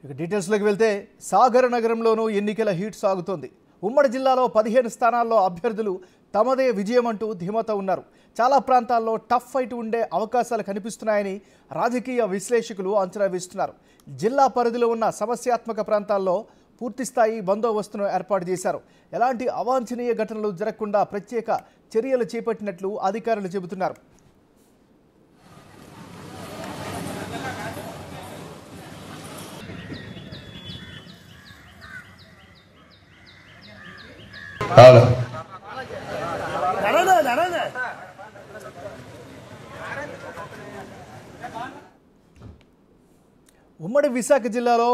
ఇక డీటెయిల్స్లోకి వెళ్తే సాగర్ నగరంలోనూ ఎన్నికల హీట్ సాగుతోంది. ఉమ్మడి జిల్లాలో 15 స్థానాల్లో అభ్యర్థులు తమదే విజయం అంటూ ధీమాతో ఉన్నారు. చాలా ప్రాంతాల్లో టఫ్ ఫైట్ ఉండే అవకాశాలు కనిపిస్తున్నాయని రాజకీయ విశ్లేషకులు అంచనా వేస్తున్నారు. జిల్లా పరిధిలో ఉన్న సమస్యాత్మక ప్రాంతాల్లో పూర్తిస్థాయి బందోబస్తును ఏర్పాటు చేశారు. ఎలాంటి అవాంఛనీయ ఘటనలు జరగకుండా ప్రత్యేక చర్యలు చేపట్టినట్లు అధికారులు చెబుతున్నారు. ఉమ్మడి విశాఖ జిల్లాలో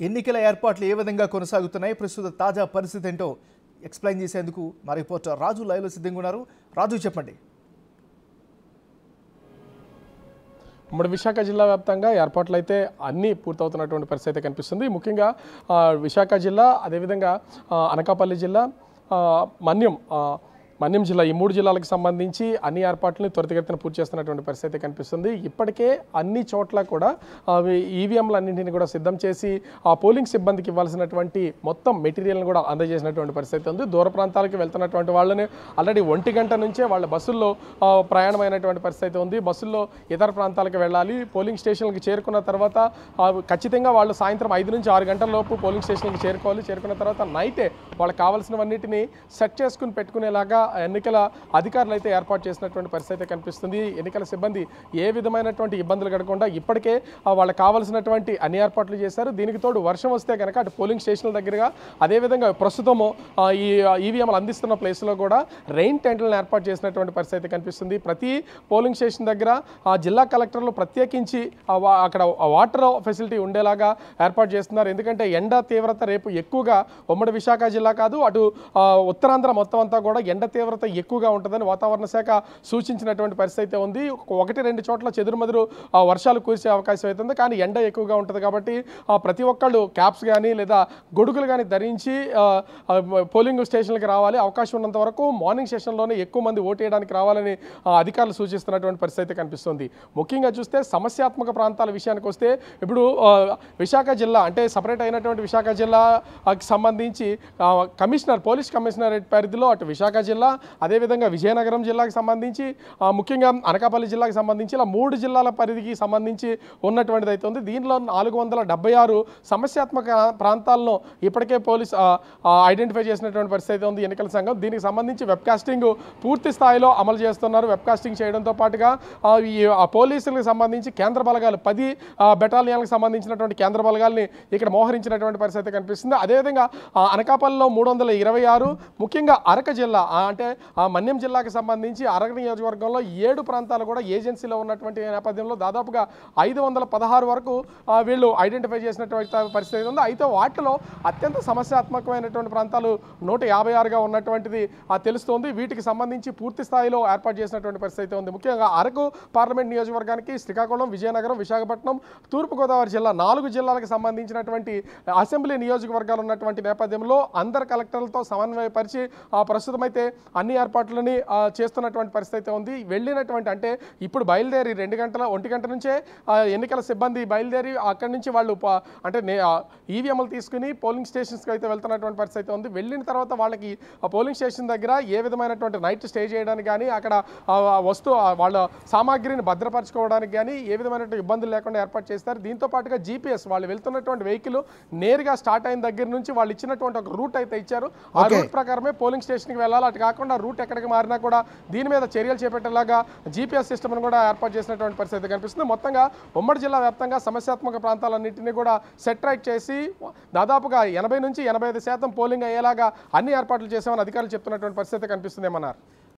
ఎన్నికల ఏర్పాట్లు ఏ విధంగా కొనసాగుతున్నాయి, ప్రస్తుత తాజా పరిస్థితి ఏంటో ఎక్స్ప్లెయిన్ చేసేందుకు మా రిపోర్టర్ రాజు లైవ్లో సిద్ధంగా ఉన్నారు. రాజు, చెప్పండి. ఉమ్మడి విశాఖ జిల్లా వ్యాప్తంగా ఏర్పాట్లు అయితే అన్నీ పూర్తవుతున్నటువంటి పరిస్థితి కనిపిస్తుంది. ముఖ్యంగా విశాఖ జిల్లా, అదేవిధంగా అనకాపల్లి జిల్లా, మన్యం జిల్లా, ఈ 3 జిల్లాలకు సంబంధించి అన్ని ఏర్పాట్లని త్వరితగతిన పూర్తి చేస్తున్నటువంటి పరిస్థితి కనిపిస్తుంది. ఇప్పటికే అన్ని చోట్ల కూడా ఈవీఎంలన్నింటినీ కూడా సిద్ధం చేసి ఆ పోలింగ్ సిబ్బందికి ఇవ్వాల్సినటువంటి మొత్తం మెటీరియల్ని కూడా అందజేసినటువంటి పరిస్థితి ఉంది. దూర ప్రాంతాలకు వెళ్తున్నటువంటి వాళ్ళని ఆల్రెడీ 1 గంట నుంచే వాళ్ళ బస్సుల్లో ప్రయాణమైనటువంటి పరిస్థితి ఉంది. బస్సుల్లో ఇతర ప్రాంతాలకు వెళ్ళాలి. పోలింగ్ స్టేషన్కి చేరుకున్న తర్వాత ఖచ్చితంగా వాళ్ళు సాయంత్రం 5 నుంచి 6 గంటల లోపు పోలింగ్ స్టేషన్కి చేరుకోవాలి. చేరుకున్న తర్వాత నైటే వాళ్ళకి కావాల్సినవన్నిటిని సెట్ చేసుకుని పెట్టుకునేలాగా ఎన్నికల అధికారులు అయితే ఏర్పాటు చేసినటువంటి పరిస్థితి కనిపిస్తుంది. ఎన్నికల సిబ్బంది ఏ విధమైనటువంటి ఇబ్బందులు కలగకుండా ఇప్పటికే వాళ్ళకి కావాల్సినటువంటి అన్ని ఏర్పాట్లు చేశారు. దీనికి తోడు వర్షం వస్తే కనుక అటు పోలింగ్ స్టేషన్ల దగ్గరగా, అదేవిధంగా ప్రస్తుతము ఈ ఈవీఎంలు అందిస్తున్న ప్లేస్లో కూడా రెయిన్ టెంట్లను ఏర్పాటు చేసినటువంటి పరిస్థితి కనిపిస్తుంది. ప్రతి పోలింగ్ స్టేషన్ దగ్గర జిల్లా కలెక్టర్లు ప్రత్యేకించి అక్కడ వాటర్ ఫెసిలిటీ ఉండేలాగా ఏర్పాటు చేస్తున్నారు. ఎందుకంటే ఎండ తీవ్రత రేపు ఎక్కువగా ఉమ్మడి విశాఖ జిల్లా కాదు, అటు ఉత్తరాంధ్ర మొత్తం అంతా కూడా ఎండ తీవ్రత ఎక్కువగా ఉంటుందని వాతావరణ శాఖ సూచించినటువంటి పరిస్థితి ఉంది. 1-2 చోట్ల చెదురుమదురు వర్షాలు కురిసే అవకాశం అవుతుంది. కానీ ఎండ ఎక్కువగా ఉంటుంది కాబట్టి ప్రతి ఒక్కళ్ళు క్యాప్స్ కానీ లేదా గొడుగులు కానీ ధరించి పోలింగ్ స్టేషన్లకు రావాలి. అవకాశం ఉన్నంత వరకు మార్నింగ్ సెషన్లోనే ఎక్కువ మంది ఓటు వేయడానికి రావాలని అధికారులు సూచిస్తున్నటువంటి పరిస్థితి కనిపిస్తుంది. ముఖ్యంగా చూస్తే సమస్యాత్మక ప్రాంతాల విషయానికి వస్తే ఇప్పుడు విశాఖ జిల్లా అంటే సపరేట్ అయినటువంటి విశాఖ జిల్లాకి సంబంధించి పోలీస్ కమిషనరేట్ పరిధిలో అటు విశాఖ జిల్లా, అదేవిధంగా విజయనగరం జిల్లాకి సంబంధించి, ముఖ్యంగా అనకాపల్లి జిల్లాకి సంబంధించి ఇలా 3 జిల్లాల పరిధికి సంబంధించి ఉన్నటువంటిది అయితే ఉంది. దీనిలో 476 సమస్యాత్మక ప్రాంతాలను ఇప్పటికే పోలీస్ ఐడెంటిఫై చేసినటువంటి పరిస్థితి ఉంది ఎన్నికల సంఘం. దీనికి సంబంధించి వెబ్కాస్టింగ్ పూర్తి స్థాయిలో అమలు చేస్తున్నారు. వెబ్కాస్టింగ్ చేయడంతో పాటుగా ఈ పోలీసులకు సంబంధించి కేంద్ర బలగాలు 10 బెటాలియన్లకు సంబంధించినటువంటి కేంద్ర బలగాల్ని ఇక్కడ మోహరించినటువంటి పరిస్థితి కనిపిస్తుంది. అదేవిధంగా అనకాపల్లిలో 326, ముఖ్యంగా అరకు జిల్లా అంటే మన్యం జిల్లాకి సంబంధించి అరకు నియోజకవర్గంలో 7 ప్రాంతాలు కూడా ఏజెన్సీలో ఉన్నటువంటి నేపథ్యంలో దాదాపుగా 516 వరకు వీళ్ళు ఐడెంటిఫై చేసినటువంటి పరిస్థితి ఉంది. అయితే వాటిలో అత్యంత సమస్యాత్మకమైనటువంటి ప్రాంతాలు 156గా ఉన్నటువంటిది తెలుస్తోంది. వీటికి సంబంధించి పూర్తి స్థాయిలో ఏర్పాటు చేసినటువంటి పరిస్థితి ఉంది. ముఖ్యంగా అరకు పార్లమెంట్ నియోజకవర్గానికి శ్రీకాకుళం, విజయనగరం, విశాఖపట్నం, తూర్పుగోదావరి జిల్లా 4 జిల్లాలకు సంబంధించినటువంటి అసెంబ్లీ నియోజకవర్గాలు ఉన్నటువంటి నేపథ్యంలో అందరు కలెక్టర్లతో సమన్వయపరిచి ప్రస్తుతం అయితే అన్ని ఏర్పాట్లని చేస్తున్నటువంటి పరిస్థితి ఉంది. వెళ్ళినటువంటి అంటే ఇప్పుడు బయలుదేరి 1 గంట నుంచే ఎన్నికల సిబ్బంది బయలుదేరి అక్కడి నుంచి వాళ్ళు అంటే ఈవీఎంలు తీసుకుని పోలింగ్ స్టేషన్స్కి అయితే వెళ్తున్నటువంటి పరిస్థితి ఉంది. వెళ్ళిన తర్వాత వాళ్ళకి పోలింగ్ స్టేషన్ దగ్గర ఏ విధమైనటువంటి నైట్ స్టే చేయడానికి కానీ, అక్కడ వాళ్ళ సామాగ్రిని భద్రపరచుకోవడానికి కానీ ఏ విధమైనటువంటి ఇబ్బందులు లేకుండా ఏర్పాటు చేస్తారు. దీంతో పాటుగా జీపీఎస్ వాళ్ళు వెళ్తున్నటువంటి వెహికల్ నేరుగా స్టార్ట్ అయిన దగ్గర నుంచి వాళ్ళు ఇచ్చినటువంటి ఒక రూట్ అయితే ఇచ్చారు. ఆ రూట్ ప్రకారమే పోలింగ్ స్టేషన్కి వెళ్ళాలి. అటు కాకుండా రూట్ ఎక్కడికి మారినా కూడా దీని మీద చర్యలు చేపట్టేలాగా జీపీఎస్ సిస్టమ్ను కూడా ఏర్పాటు చేసినటువంటి పరిస్థితి కనిపిస్తుంది. మొత్తంగా ఉమ్మడి జిల్లా వ్యాప్తంగా సమస్యాత్మక ప్రాంతాలన్నింటినీ కూడా సెట్ రైట్ చేసి దాదాపుగా 80 నుంచి 85% పోలింగ్ అయ్యేలాగా అన్ని ఏర్పాట్లు చేశామని అధికారులు చెప్తున్నటువంటి పరిస్థితి కనిపిస్తుంది. ఏమన్నారు?